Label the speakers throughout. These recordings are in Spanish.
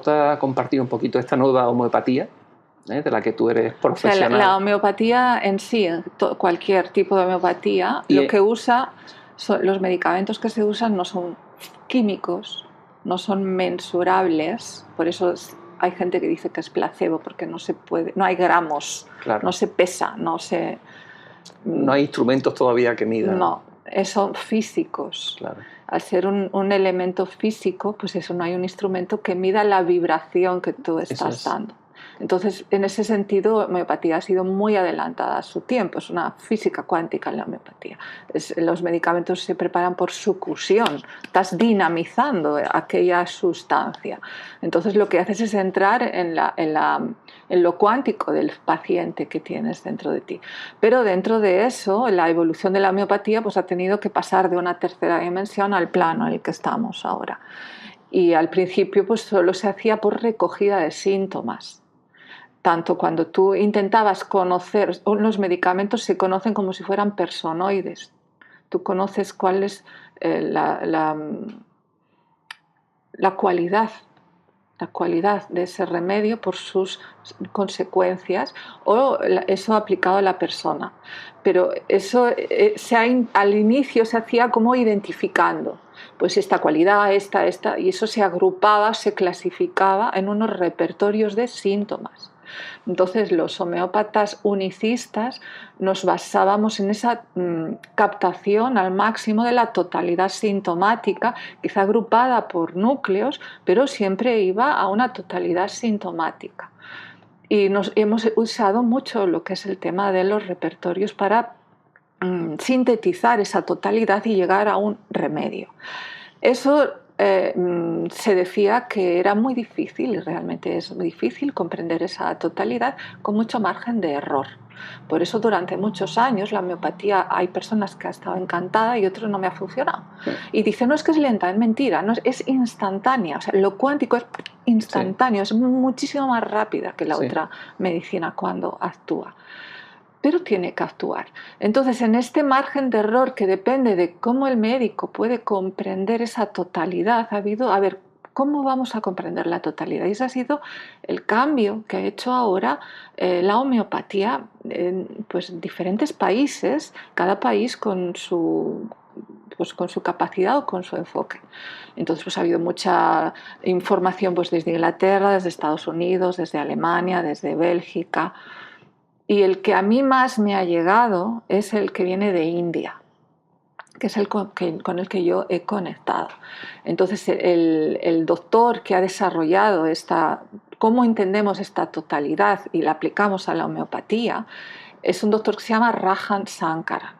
Speaker 1: importa compartir un poquito esta nueva homeopatía, de la que tú eres profesional?
Speaker 2: O sea, la homeopatía en sí, cualquier tipo de homeopatía, lo que usa, los medicamentos que se usan no son químicos, no son mensurables, por eso hay gente que dice que es placebo, porque no se puede, no hay gramos, claro. No se pesa, no
Speaker 1: hay instrumentos todavía que midan.
Speaker 2: No, son físicos.
Speaker 1: Claro.
Speaker 2: Al ser un elemento físico, pues eso, no hay un instrumento que mida la vibración que tú estás dando. Entonces, en ese sentido, la homeopatía ha sido muy adelantada a su tiempo. Es una física cuántica en la homeopatía. Los medicamentos se preparan por succusión. Estás dinamizando aquella sustancia. Entonces, lo que haces es entrar en lo cuántico del paciente que tienes dentro de ti. Pero dentro de eso, la evolución de la homeopatía pues, ha tenido que pasar de una tercera dimensión al plano en el que estamos ahora. Y al principio pues, solo se hacía por recogida de síntomas. Tanto cuando tú intentabas conocer, los medicamentos se conocen como si fueran personoides. Tú conoces cuál es la cualidad de ese remedio por sus consecuencias o eso aplicado a la persona. Pero eso al inicio se hacía como identificando. Pues esta cualidad, esta, y eso se agrupaba, se clasificaba en unos repertorios de síntomas. Entonces los homeópatas unicistas nos basábamos en esa captación al máximo de la totalidad sintomática, quizá agrupada por núcleos, pero siempre iba a una totalidad sintomática. Y hemos usado mucho lo que es el tema de los repertorios para sintetizar esa totalidad y llegar a un remedio. Eso se decía que era muy difícil, y realmente es muy difícil comprender esa totalidad con mucho margen de error. Por eso durante muchos años la homeopatía, hay personas que han estado encantadas y otros no me ha funcionado. Y dicen, no es que es lenta, es mentira, no, es instantánea. O sea, lo cuántico es instantáneo, es muchísimo más rápida que la otra medicina cuando actúa. Pero tiene que actuar. Entonces, en este margen de error que depende de cómo el médico puede comprender esa totalidad, ¿cómo vamos a comprender la totalidad? Y ese ha sido el cambio que ha hecho ahora la homeopatía en diferentes países, cada país con su capacidad o con su enfoque. Entonces ha habido mucha información desde Inglaterra, desde Estados Unidos, desde Alemania, desde Bélgica. Y el que a mí más me ha llegado es el que viene de India, que es el con el que yo he conectado. Entonces, el doctor que ha desarrollado cómo entendemos esta totalidad y la aplicamos a la homeopatía, es un doctor que se llama Rajan Sankara.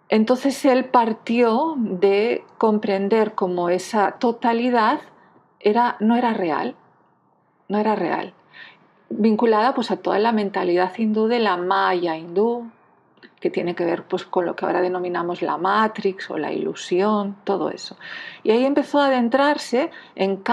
Speaker 2: Entonces, él partió de comprender cómo esa totalidad no era real, vinculada a toda la mentalidad hindú de la Maya hindú, que tiene que ver con lo que ahora denominamos la Matrix o la ilusión, todo eso. Y ahí empezó a adentrarse en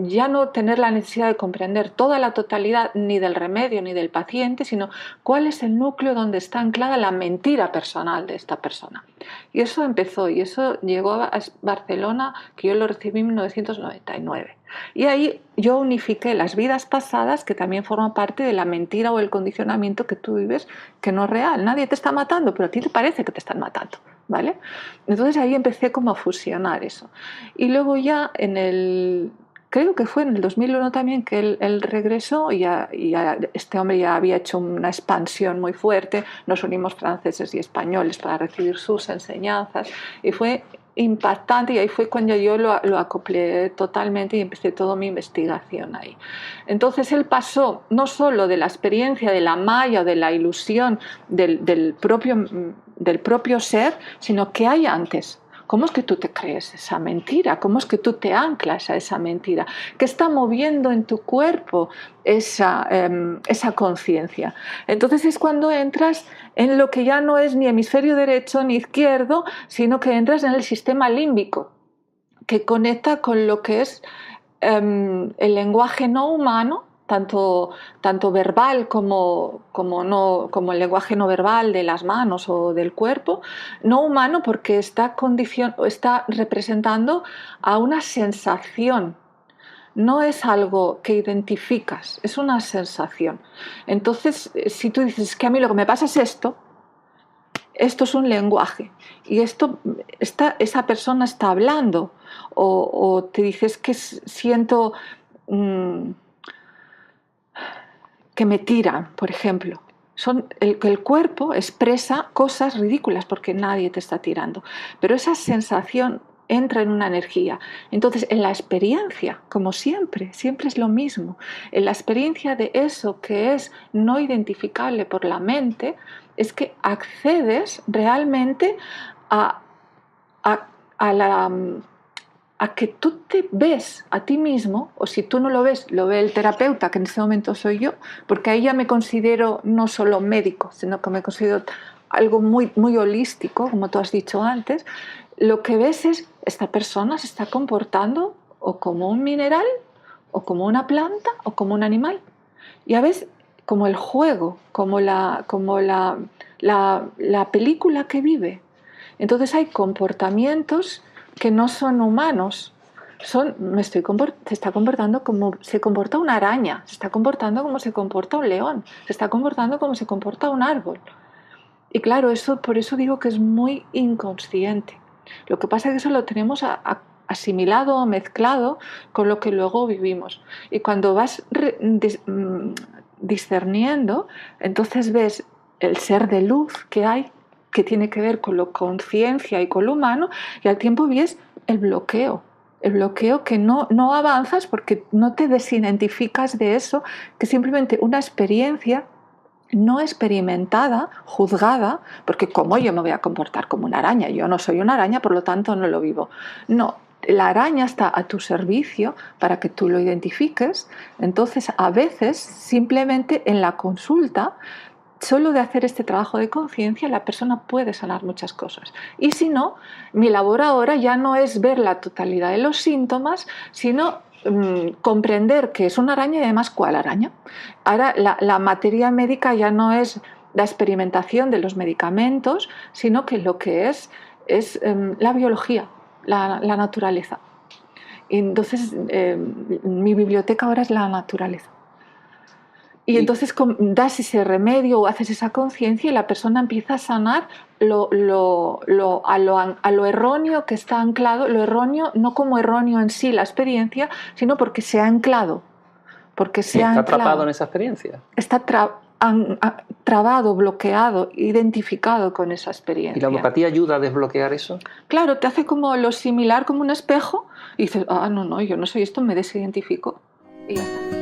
Speaker 2: ya no tener la necesidad de comprender toda la totalidad ni del remedio ni del paciente, sino cuál es el núcleo donde está anclada la mentira personal de esta persona. Y eso empezó, y eso llegó a Barcelona, que yo lo recibí en 1999. Y ahí yo unifiqué las vidas pasadas, que también forman parte de la mentira o el condicionamiento que tú vives, que no es real. Nadie te está matando, pero a ti te parece que te están matando, ¿vale? Entonces ahí empecé como a fusionar eso. Y luego ya creo que fue en el 2001 también que él regresó y este hombre ya había hecho una expansión muy fuerte. Nos unimos franceses y españoles para recibir sus enseñanzas y fue impactante, y ahí fue cuando yo lo acoplé totalmente y empecé toda mi investigación ahí. Entonces él pasó no solo de la experiencia de la maya o de la ilusión del propio ser, sino que hay antes. ¿Cómo es que tú te crees esa mentira? ¿Cómo es que tú te anclas a esa mentira? ¿Qué está moviendo en tu cuerpo esa conciencia? Entonces es cuando entras en lo que ya no es ni hemisferio derecho ni izquierdo, sino que entras en el sistema límbico, que conecta con lo que es el lenguaje no humano, tanto verbal como el lenguaje no verbal de las manos o del cuerpo, no humano porque está representando a una sensación. No es algo que identificas, es una sensación. Entonces, si tú dices que a mí lo que me pasa es esto es un lenguaje y esa persona está hablando o te dices que siento que me tiran, por ejemplo. El cuerpo expresa cosas ridículas porque nadie te está tirando, pero esa sensación entra en una energía. Entonces, en la experiencia, como siempre es lo mismo. En la experiencia de eso que es no identificable por la mente, es que accedes realmente a que tú te ves a ti mismo, o si tú no lo ves, lo ve el terapeuta, que en este momento soy yo, porque ahí ya me considero no solo médico, sino que me considero algo muy, muy holístico, como tú has dicho antes. Lo que ves es, esta persona se está comportando o como un mineral, o como una planta, o como un animal. Ya ves, como el juego, como la película que vive. Entonces hay comportamientos que no son humanos. Se está comportando como se comporta una araña, se está comportando como se comporta un león, se está comportando como se comporta un árbol. Y claro, por eso digo que es muy inconsciente. Lo que pasa es que eso lo tenemos asimilado o mezclado con lo que luego vivimos. Y cuando vas discerniendo, entonces ves el ser de luz que hay, que tiene que ver con la conciencia y con lo humano, y al tiempo ves el bloqueo que no avanzas porque no te desidentificas de eso, que simplemente una experiencia no experimentada, juzgada, porque como yo me voy a comportar como una araña, yo no soy una araña, por lo tanto no lo vivo. No, la araña está a tu servicio para que tú lo identifiques. Entonces, a veces, simplemente en la consulta, solo de hacer este trabajo de conciencia, la persona puede sanar muchas cosas. Y si no, mi labor ahora ya no es ver la totalidad de los síntomas, sino comprender que es una araña y además cuál araña. Ahora la materia médica ya no es la experimentación de los medicamentos, sino que lo que es la biología, la naturaleza. Y entonces mi biblioteca ahora es la naturaleza. Y entonces das ese remedio o haces esa conciencia y la persona empieza a sanar a lo erróneo que está anclado, lo erróneo no como erróneo en sí la experiencia, sino porque se ha anclado.
Speaker 1: Está atrapado en esa experiencia.
Speaker 2: Está trabado, bloqueado, identificado con esa experiencia.
Speaker 1: ¿Y la homeopatía ayuda a desbloquear eso?
Speaker 2: Claro, te hace como lo similar, como un espejo, y dices, no, yo no soy esto, me desidentifico y ya está.